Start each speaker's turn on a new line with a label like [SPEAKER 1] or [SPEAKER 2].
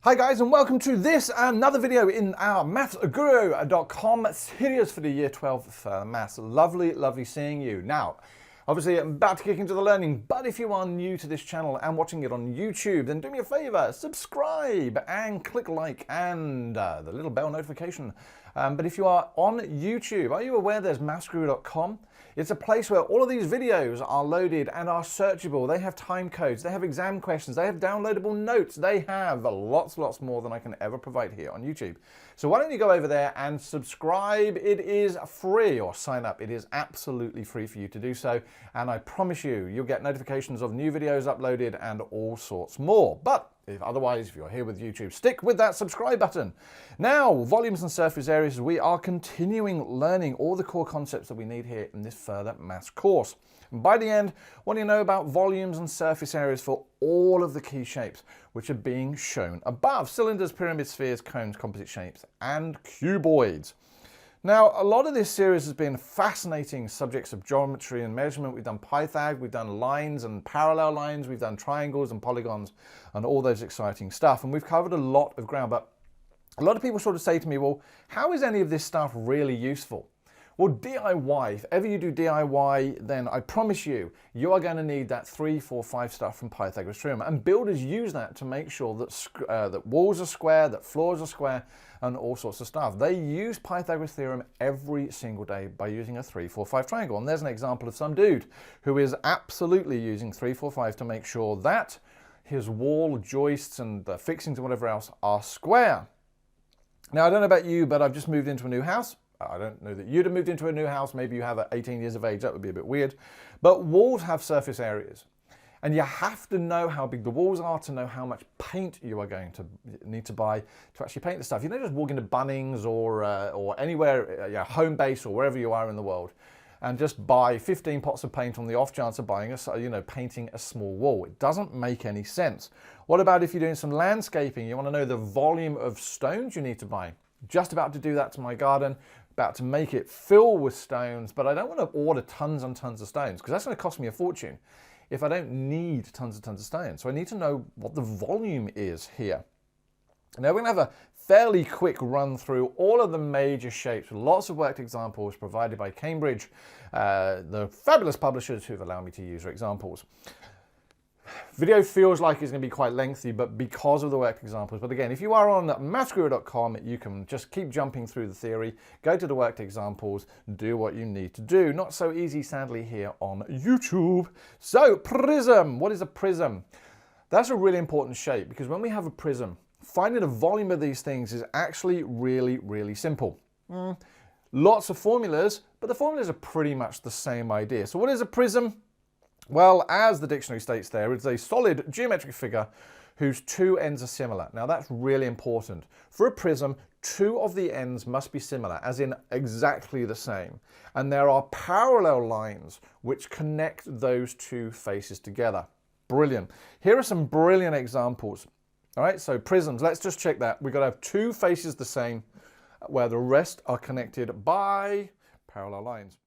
[SPEAKER 1] Hi guys, and welcome to this another video in our MaffsGuru.com series for the year 12 maths. Lovely seeing you. Now, obviously I'm about to kick into the learning, but if you are new to this channel and watching it on YouTube, then do me a favor, subscribe and click like and the little bell notification. But if you are on YouTube, are you aware there's MaffsGuru.com? It's a place where all of these videos are loaded and are searchable. They have time codes, they have exam questions, they have downloadable notes, they have lots more than I can ever provide here on YouTube. So why don't you go over there and subscribe? It is free, or sign up. It is absolutely free for you to do so. And I promise you, you'll get notifications of new videos uploaded and all sorts more. But if you're here with YouTube, stick with that subscribe button. Now, volumes and surface areas, we are continuing learning all the core concepts that we need here in this further maths course. And by the end, what do you know about volumes and surface areas for all of the key shapes which are being shown above? Cylinders, pyramids, spheres, cones, composite shapes, and cuboids. Now, a lot of this series has been fascinating subjects of geometry and measurement. We've done Pythag, we've done lines and parallel lines, we've done triangles and polygons and all those exciting stuff. And we've covered a lot of ground, but a lot of people sort of say to me, well, how is any of this stuff really useful? Well, DIY, if ever you do DIY, then I promise you, you are going to need that 3, 4, 5 stuff from Pythagoras theorem. And builders use that to make sure that, that walls are square, that floors are square, and all sorts of stuff. They use Pythagoras theorem every single day by using a 3, 4, 5 triangle. And there's an example of some dude who is absolutely using 3, 4, 5 to make sure that his wall joists and the fixings and whatever else are square. Now, I don't know about you, but I've just moved into a new house. I don't know that you'd have moved into a new house. Maybe you have 18 years of age. That would be a bit weird. But walls have surface areas. And you have to know how big the walls are to know how much paint you are going to need to buy to actually paint the stuff. You don't just walk into Bunnings or anywhere, home base or wherever you are in the world, and just buy 15 pots of paint on the off chance of buying painting a small wall. It doesn't make any sense. What about if you're doing some landscaping? You want to know the volume of stones you need to buy. Just about to do that to my garden, about to make it fill with stones, but I don't want to order tons and tons of stones because that's going to cost me a fortune if I don't need tons and tons of stones. So I need to know what the volume is here. Now we're going to have a fairly quick run through all of the major shapes with lots of worked examples provided by Cambridge, the fabulous publishers who've allowed me to use their examples. Video feels like it's going to be quite lengthy, but because of the worked examples. But again, if you are on MaffsGuru.com, you can just keep jumping through the theory, go to the worked examples, do what you need to do. Not so easy, sadly, here on YouTube. So, prism. What is a prism? That's a really important shape because when we have a prism, finding the volume of these things is actually really simple. Lots of formulas, but the formulas are pretty much the same idea. So what is a prism? Well, as the dictionary states there, it's a solid geometric figure whose two ends are similar. Now that's really important. For a prism, two of the ends must be similar, as in exactly the same. And there are parallel lines which connect those two faces together. Brilliant. Here are some brilliant examples. All right, so prisms, let's just check that. We've got to have two faces the same, where the rest are connected by parallel lines.